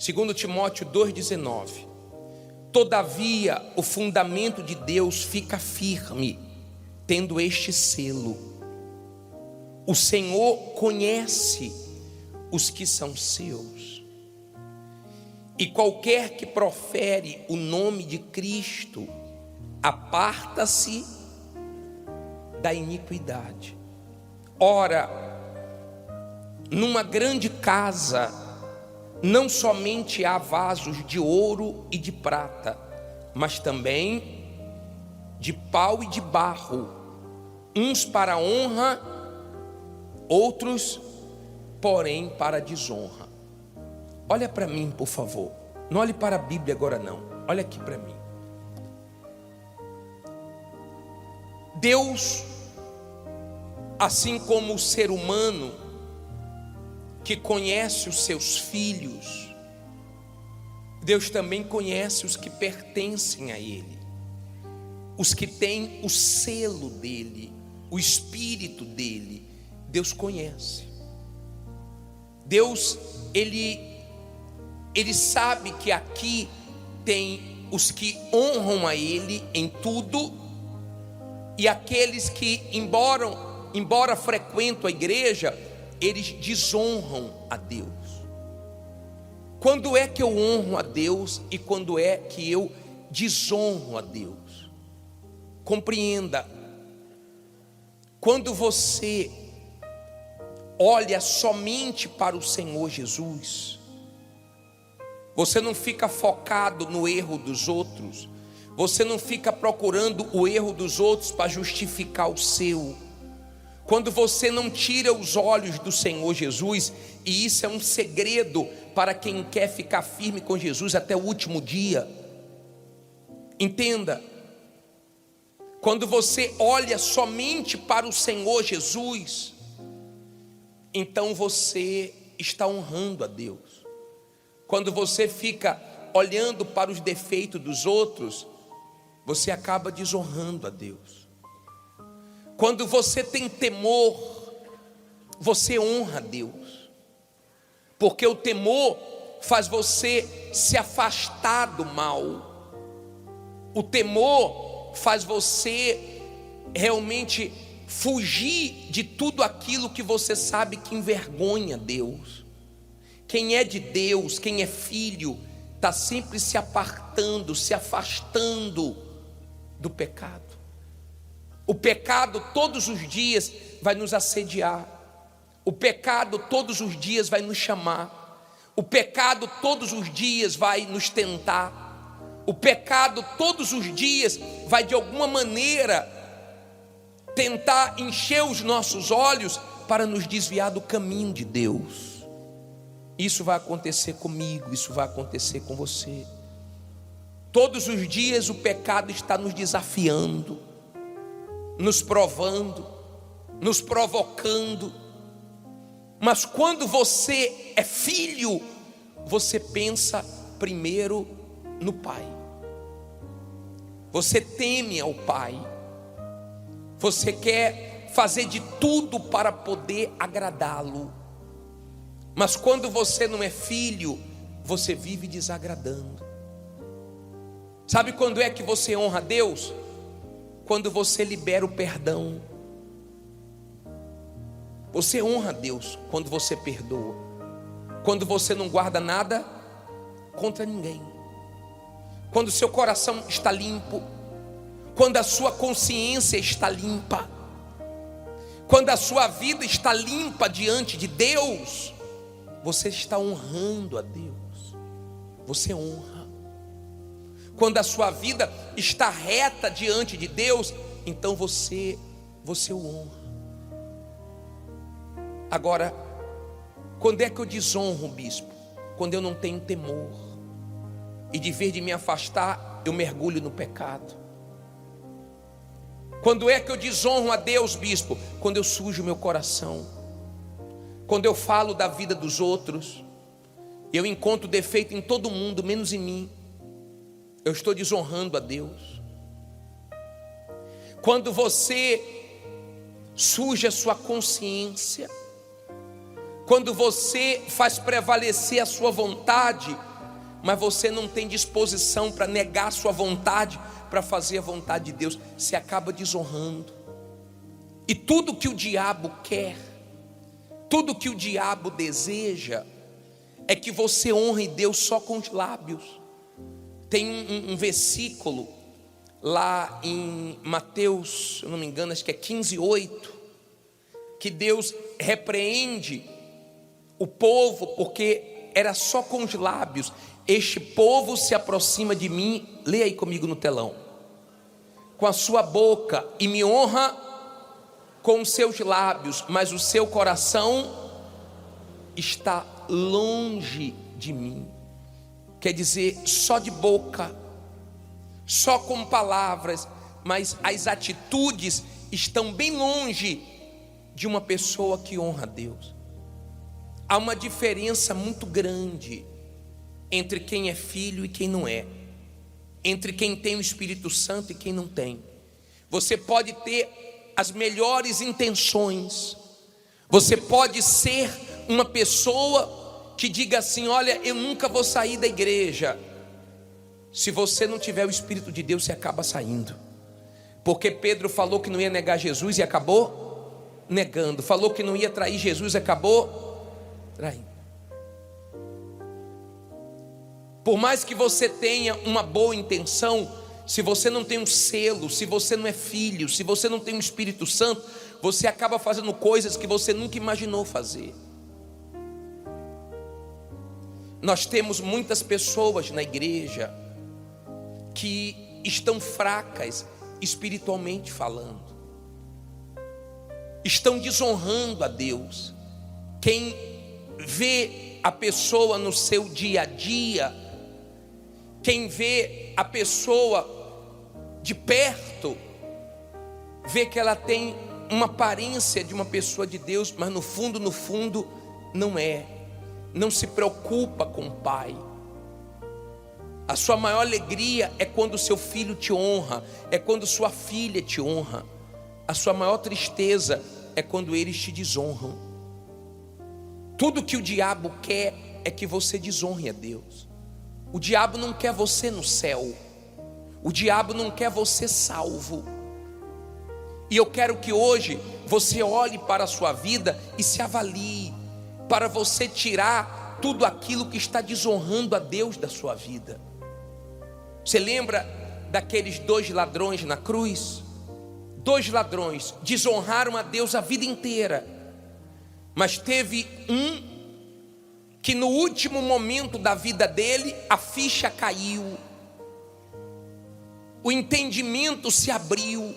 Segundo Timóteo 2,19. Todavia, o fundamento de Deus fica firme, tendo este selo: o Senhor conhece os que são seus, e qualquer que profere o nome de Cristo, aparta-se da iniquidade. Ora, numa grande casa, não somente há vasos de ouro e de prata, mas também de pau e de barro, uns para honra, outros, porém, para desonra. Olha para mim, por favor. Não olhe para a Bíblia agora não. Olha aqui para mim. Deus, assim como o ser humano que conhece os seus filhos, Deus também conhece os que pertencem a Ele, os que têm o selo dEle, o Espírito dEle. Deus conhece. Deus, Ele sabe que aqui tem os que honram a Ele em tudo, e aqueles que, embora frequentam a igreja, eles desonram a Deus. Quando é que eu honro a Deus e quando é que eu desonro a Deus? Compreenda, quando você olha somente para o Senhor Jesus, você não fica focado no erro dos outros, você não fica procurando o erro dos outros para justificar o seu. Quando você não tira os olhos do Senhor Jesus, e isso é um segredo para quem quer ficar firme com Jesus até o último dia, entenda, quando você olha somente para o Senhor Jesus, então você está honrando a Deus. Quando você fica olhando para os defeitos dos outros, você acaba desonrando a Deus. Quando você tem temor, você honra a Deus, porque o temor faz você se afastar do mal. O temor faz você realmente fugir de tudo aquilo que você sabe que envergonha Deus. Quem é de Deus, quem é filho, está sempre se apartando, se afastando do pecado. O pecado todos os dias vai nos assediar. O pecado todos os dias vai nos chamar. O pecado todos os dias vai nos tentar. O pecado todos os dias vai de alguma maneira tentar encher os nossos olhos para nos desviar do caminho de Deus. Isso vai acontecer comigo, isso vai acontecer com você. Todos os dias o pecado está nos desafiando, nos provando, nos provocando. Mas quando você é filho, você pensa primeiro no Pai. Você teme ao Pai. Você quer fazer de tudo para poder agradá-lo. Mas quando você não é filho, você vive desagradando. Sabe quando é que você honra a Deus? Quando você libera o perdão. Você honra a Deus quando você perdoa. Quando você não guarda nada contra ninguém. Quando seu coração está limpo. Quando a sua consciência está limpa. Quando a sua vida está limpa diante de Deus, você está honrando a Deus. Você honra. Quando a sua vida está reta diante de Deus, então você o honra. Agora, quando é que eu desonro o bispo? Quando eu não tenho temor, e de vez de me afastar, eu mergulho no pecado. Quando é que eu desonro a Deus, bispo? Quando eu sujo meu coração, quando eu falo da vida dos outros, eu encontro defeito em todo mundo, menos em mim. Eu estou desonrando a Deus. Quando você suja a sua consciência, quando você faz prevalecer a sua vontade mas você não tem disposição para negar a sua vontade, para fazer a vontade de Deus, você acaba desonrando. E tudo que o diabo quer, tudo que o diabo deseja, é que você honre Deus só com os lábios. Tem um versículo lá em Mateus, se eu não me engano, acho que é 15:8, que Deus repreende o povo porque era só com os lábios. Este povo se aproxima de mim, leia aí comigo no telão, com a sua boca, e me honra com os seus lábios, mas o seu coração está longe de mim. Quer dizer, só de boca, só com palavras, mas as atitudes estão bem longe de uma pessoa que honra a Deus. Há uma diferença muito grande entre quem é filho e quem não é, entre quem tem o Espírito Santo e quem não tem. Você pode ter as melhores intenções, você pode ser uma pessoa que diga assim: olha, eu nunca vou sair da igreja. Se você não tiver o Espírito de Deus, você acaba saindo, porque Pedro falou que não ia negar Jesus e acabou negando, falou que não ia trair Jesus e acabou traindo. Por mais que você tenha uma boa intenção, se você não tem um selo, se você não é filho, se você não tem um Espírito Santo, você acaba fazendo coisas que você nunca imaginou fazer. Nós temos muitas pessoas na igreja que estão fracas espiritualmente falando, estão desonrando a Deus. Quem vê a pessoa no seu dia a dia, quem vê a pessoa de perto, vê que ela tem uma aparência de uma pessoa de Deus, mas no fundo não é. Não se preocupa com o pai. A sua maior alegria é quando seu filho te honra, é quando sua filha te honra. A sua maior tristeza é quando eles te desonram. Tudo que o diabo quer é que você desonre a Deus. O diabo não quer você no céu, o diabo não quer você salvo. E eu quero que hoje você olhe para a sua vida e se avalie, para você tirar tudo aquilo que está desonrando a Deus da sua vida. Você lembra daqueles 2 ladrões na cruz? 2 ladrões desonraram a Deus a vida inteira, mas teve um que no último momento da vida dele, a ficha caiu, o entendimento se abriu,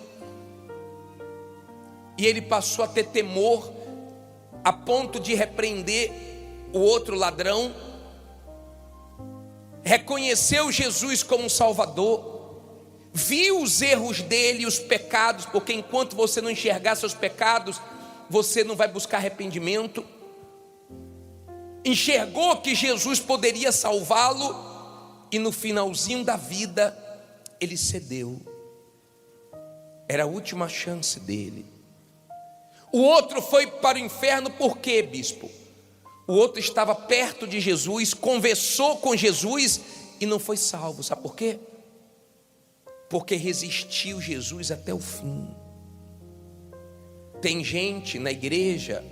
e ele passou a ter temor, a ponto de repreender o outro ladrão, reconheceu Jesus como Salvador, viu os erros dele e os pecados, porque enquanto você não enxergar seus pecados, você não vai buscar arrependimento. Enxergou que Jesus poderia salvá-lo, e no finalzinho da vida ele cedeu. Era a última chance dele. O outro foi para o inferno. Por quê, bispo? O outro estava perto de Jesus, conversou com Jesus e não foi salvo. Sabe por quê? Porque resistiu Jesus até o fim. Tem gente na igreja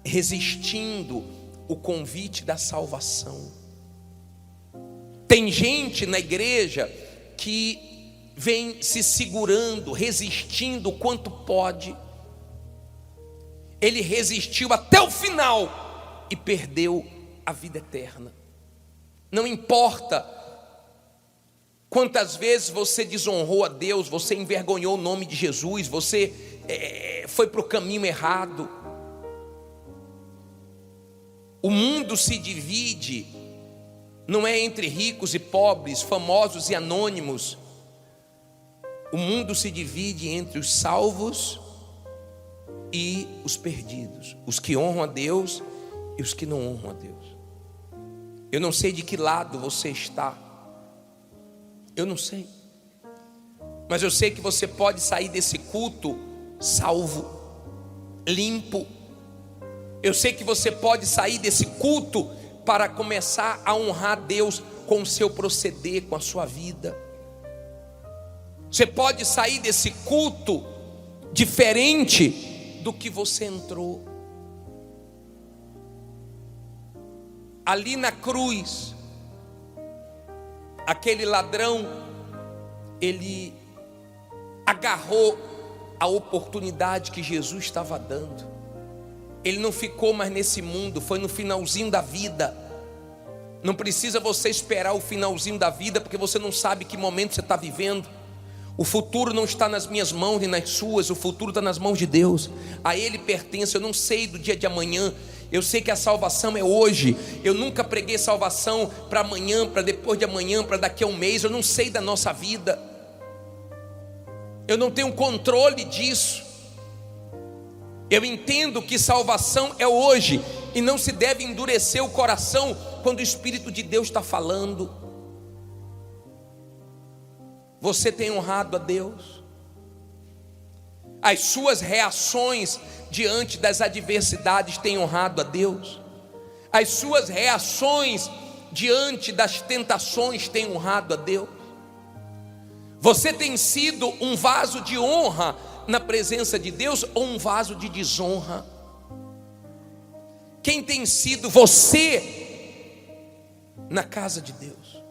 resistindo o convite da salvação. Tem gente na igreja que vem se segurando, resistindo o quanto pode. Ele resistiu até o final e perdeu a vida eterna. Não importa quantas vezes você desonrou a Deus, você envergonhou o nome de Jesus, você foi para o caminho errado. O mundo se divide, não é entre ricos e pobres, famosos e anônimos. O mundo se divide entre os salvos e os perdidos, os que honram a Deus e os que não honram a Deus. Eu não sei de que lado você está, eu não sei, mas eu sei que você pode sair desse culto salvo, limpo. Eu sei que você pode sair desse culto para começar a honrar Deus com o seu proceder, com a sua vida. Você pode sair desse culto diferente do que você entrou. Ali na cruz, aquele ladrão, ele agarrou a oportunidade que Jesus estava dando. Ele não ficou mais nesse mundo, foi no finalzinho da vida. Não precisa você esperar o finalzinho da vida, porque você não sabe que momento você está vivendo. O futuro não está nas minhas mãos nem nas suas, o futuro está nas mãos de Deus. A Ele pertence. Eu não sei do dia de amanhã, eu sei que a salvação é hoje. Eu nunca preguei salvação para amanhã, para depois de amanhã, para daqui a um mês. Eu não sei da nossa vida, eu não tenho controle disso. Eu entendo que salvação é hoje, e não se deve endurecer o coração quando o Espírito de Deus está falando. Você tem honrado a Deus? As suas reações diante das adversidades têm honrado a Deus? As suas reações diante das tentações têm honrado a Deus? Você tem sido um vaso de honra na presença de Deus ou um vaso de desonra? Quem tem sido você na casa de Deus?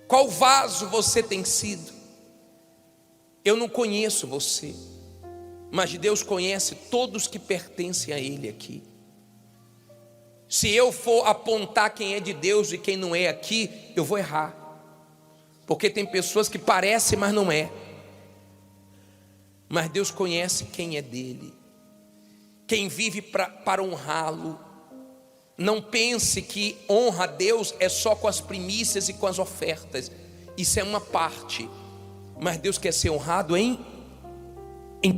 Qual vaso você tem sido? Eu não conheço você, mas Deus conhece todos que pertencem a Ele aqui. Se eu for apontar quem é de Deus e quem não é aqui, eu vou errar, porque tem pessoas que parecem, mas não é. Mas Deus conhece quem é dele, quem vive para honrá-lo. Não pense que honra a Deus é só com as primícias e com as ofertas. Isso é uma parte, mas Deus quer ser honrado em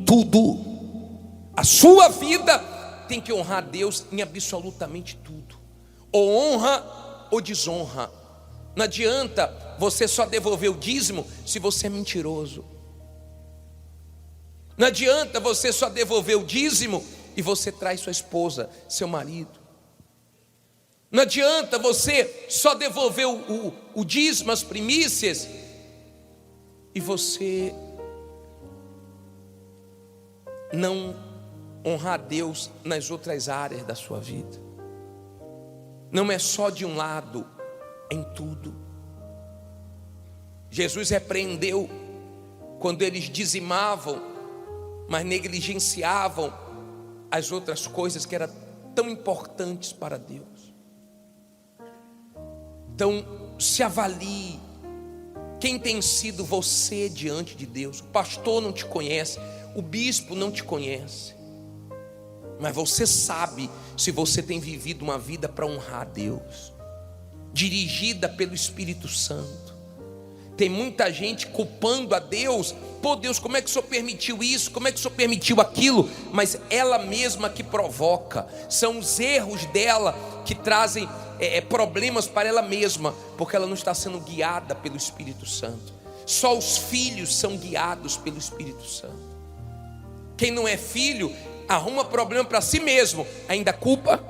tudo. A sua vida tem que honrar a Deus em absolutamente tudo. Ou honra ou desonra. Não adianta você só devolver o dízimo se você é mentiroso. Não adianta você só devolver o dízimo e você traz sua esposa, seu marido. Não adianta você só devolver o dízimo, as primícias, e você não honrar a Deus nas outras áreas da sua vida. Não é só de um lado, em tudo. Jesus repreendeu quando eles dizimavam, mas negligenciavam as outras coisas que eram tão importantes para Deus. Então, se avalie. Quem tem sido você diante de Deus? O pastor não te conhece, o bispo não te conhece, mas você sabe se você tem vivido uma vida para honrar a Deus, dirigida pelo Espírito Santo. Tem muita gente culpando a Deus. Pô, Deus, como é que o Senhor permitiu isso? Como é que o Senhor permitiu aquilo? Mas ela mesma que provoca. São os erros dela que trazem problemas para ela mesma, porque ela não está sendo guiada pelo Espírito Santo. Só os filhos são guiados pelo Espírito Santo. Quem não é filho arruma problema para si mesmo, ainda culpa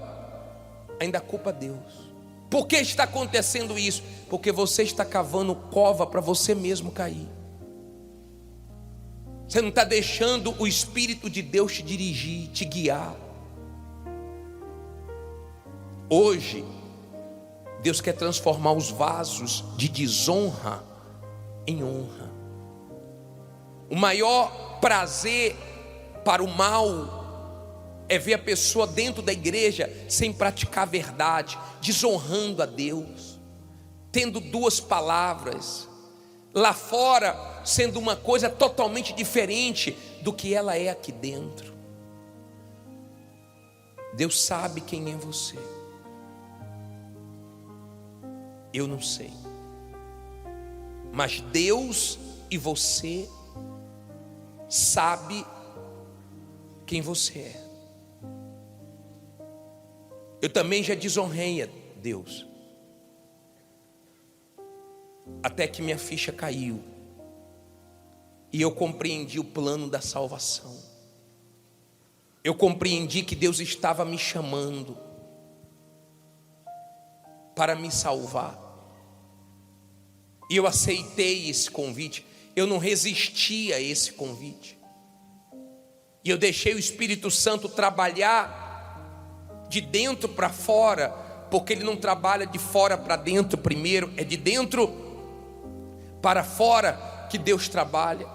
Deus. Por que está acontecendo isso? Porque você está cavando cova para você mesmo cair. Você não está deixando o Espírito de Deus te dirigir, te guiar. Hoje, Deus quer transformar os vasos de desonra em honra. O maior prazer para o mal é ver a pessoa dentro da igreja sem praticar a verdade, desonrando a Deus, tendo duas palavras, lá fora sendo uma coisa totalmente diferente do que ela é aqui dentro. Deus sabe quem é você. Eu não sei, mas Deus e você sabe quem você é. Eu também já desonrei a Deus, até que minha ficha caiu e eu compreendi o plano da salvação. Eu compreendi que Deus estava me chamando para me salvar. E eu aceitei esse convite. Eu não resisti a esse convite. E eu deixei o Espírito Santo trabalhar de dentro para fora, porque Ele não trabalha de fora para dentro primeiro, é de dentro para fora que Deus trabalha.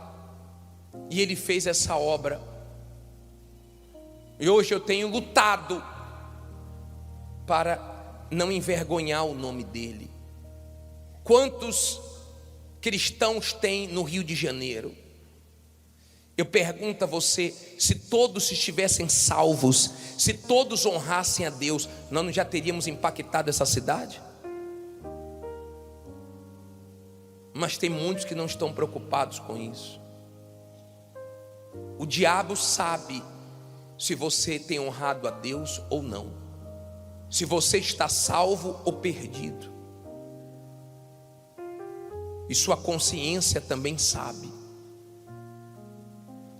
E Ele fez essa obra. E hoje eu tenho lutado para não envergonhar o nome dEle. Quantos cristãos tem no Rio de Janeiro? Eu pergunto a você, se todos estivessem salvos, se todos honrassem a Deus, nós não já teríamos impactado essa cidade? Mas tem muitos que não estão preocupados com isso. O diabo sabe se você tem honrado a Deus ou não, se você está salvo ou perdido. E sua consciência também sabe.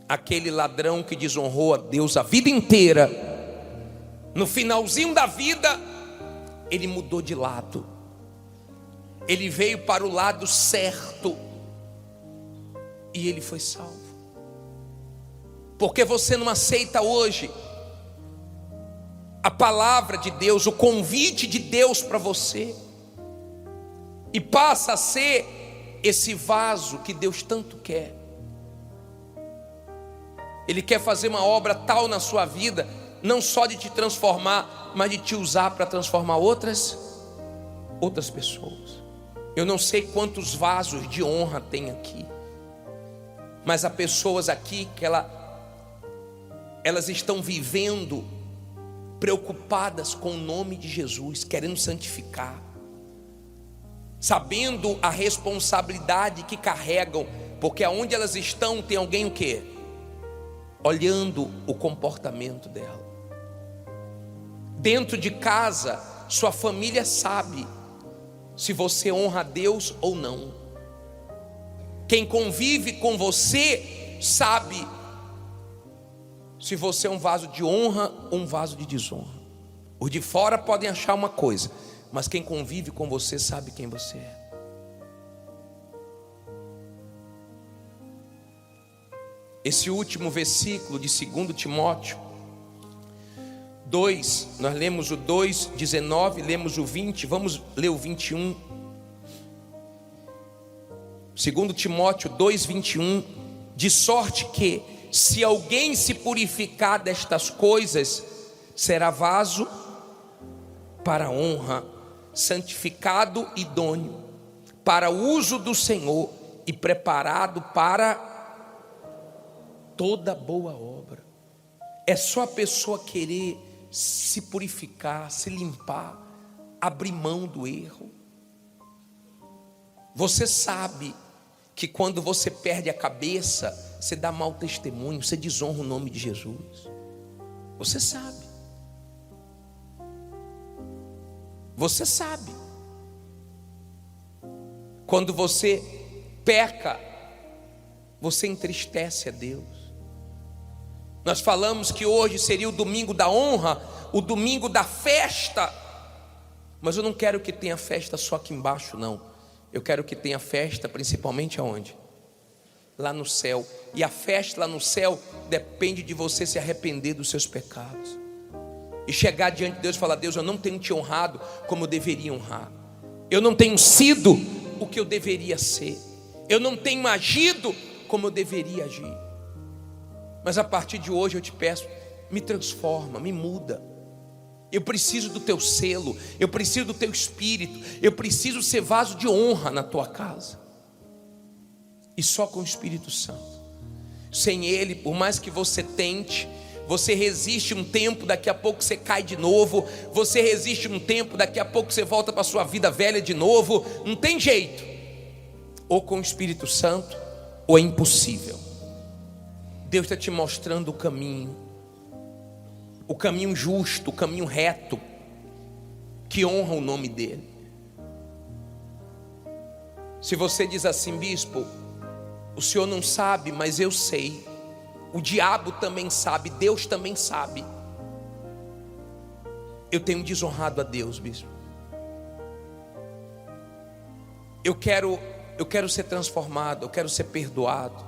Aquele ladrão que desonrou a Deus a vida inteira, no finalzinho da vida, ele mudou de lado. Ele veio para o lado certo e ele foi salvo. Porque você não aceita hoje a palavra de Deus, o convite de Deus para você, e passa a ser esse vaso que Deus tanto quer. Ele quer fazer uma obra tal na sua vida, não só de te transformar, mas de te usar para transformar outras pessoas. Eu não sei quantos vasos de honra tem aqui, mas há pessoas aqui que elas estão vivendo preocupadas com o nome de Jesus, querendo santificar, sabendo a responsabilidade que carregam, porque aonde elas estão tem alguém o quê? Olhando o comportamento dela. Dentro de casa, sua família sabe se você honra a Deus ou não. Quem convive com você sabe se você é um vaso de honra ou um vaso de desonra. Os de fora podem achar uma coisa, mas quem convive com você sabe quem você é. Esse último versículo de 2 Timóteo 2, nós lemos o 2, 19, lemos o 20, vamos ler o 21. 2 Timóteo 2, 21, de sorte que, se alguém se purificar destas coisas, será vaso para a honra, santificado e idôneo, para o uso do Senhor e preparado para toda boa obra. É só a pessoa querer se purificar, se limpar, abrir mão do erro. Você sabe que quando você perde a cabeça, você dá mau testemunho, você desonra o nome de Jesus. Você sabe. Você sabe. Quando você peca, você entristece a Deus. Nós falamos que hoje seria o domingo da honra, o domingo da festa. Mas eu não quero que tenha festa só aqui embaixo, não. Eu quero que tenha festa principalmente aonde? Lá no céu. E a festa lá no céu depende de você se arrepender dos seus pecados e chegar diante de Deus e falar: Deus, eu não tenho te honrado como eu deveria honrar. Eu não tenho sido o que eu deveria ser. Eu não tenho agido como eu deveria agir. Mas a partir de hoje eu te peço, me transforma, me muda. Eu preciso do teu selo, eu preciso do teu espírito, eu preciso ser vaso de honra na tua casa. E só com o Espírito Santo. Sem Ele, por mais que você tente, você resiste um tempo, daqui a pouco você cai de novo. Você resiste um tempo, daqui a pouco você volta para a sua vida velha de novo. Não tem jeito. Ou com o Espírito Santo, ou é impossível. Deus está te mostrando o caminho justo, o caminho reto, que honra o nome dEle. Se você diz assim: bispo, o senhor não sabe, mas eu sei. O diabo também sabe, Deus também sabe. Eu tenho desonrado a Deus, bispo. Eu quero Eu quero ser transformado, eu quero ser perdoado.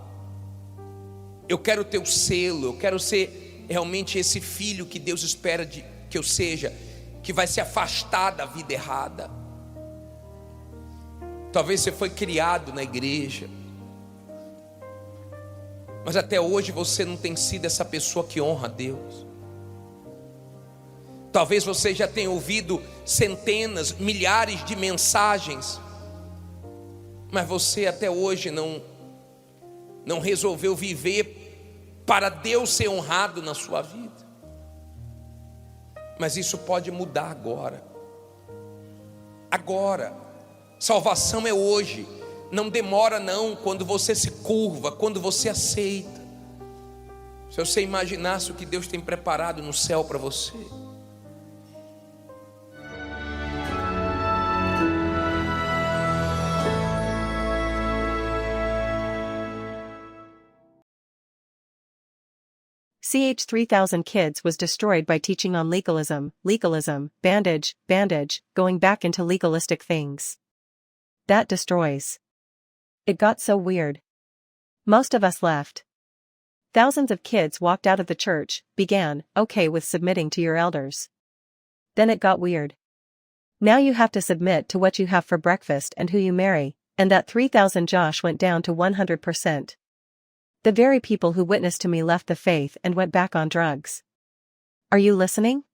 Eu quero ter o selo, eu quero ser realmente esse filho que Deus espera que eu seja, que vai se afastar da vida errada. Talvez você foi criado na igreja, mas até hoje você não tem sido essa pessoa que honra a Deus. Talvez você já tenha ouvido centenas, milhares de mensagens, mas você até hoje não resolveu viver para Deus ser honrado na sua vida. Mas isso pode mudar agora. Agora. Salvação é hoje. Não demora não, quando você se curva, quando você aceita. Se você imaginasse o que Deus tem preparado no céu para você. CH-3000 Kids was destroyed by teaching on legalism, bandage, going back into legalistic things. That destroys. It got so weird. Most of us left. Thousands of kids walked out of the church, began, okay with submitting to your elders. Then it got weird. Now you have to submit to what you have for breakfast and who you marry, and that 3,000 Josh went down to 100%. The very people who witnessed to me left the faith and went back on drugs. Are you listening?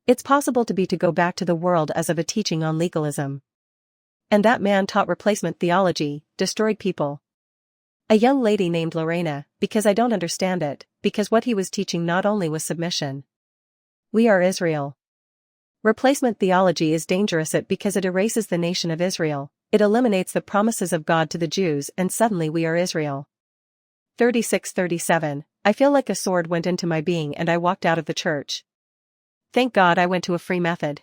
It's possible to go back to the world as of a teaching on legalism. And that man taught replacement theology, destroyed people. A young lady named Lorena, because I don't understand it, because what he was teaching not only was submission. We are Israel. Replacement theology is dangerous because it erases the nation of Israel, it eliminates the promises of God to the Jews, and suddenly we are Israel. 36:37, I feel like a sword went into my being and I walked out of the church. Thank God I went to a free method.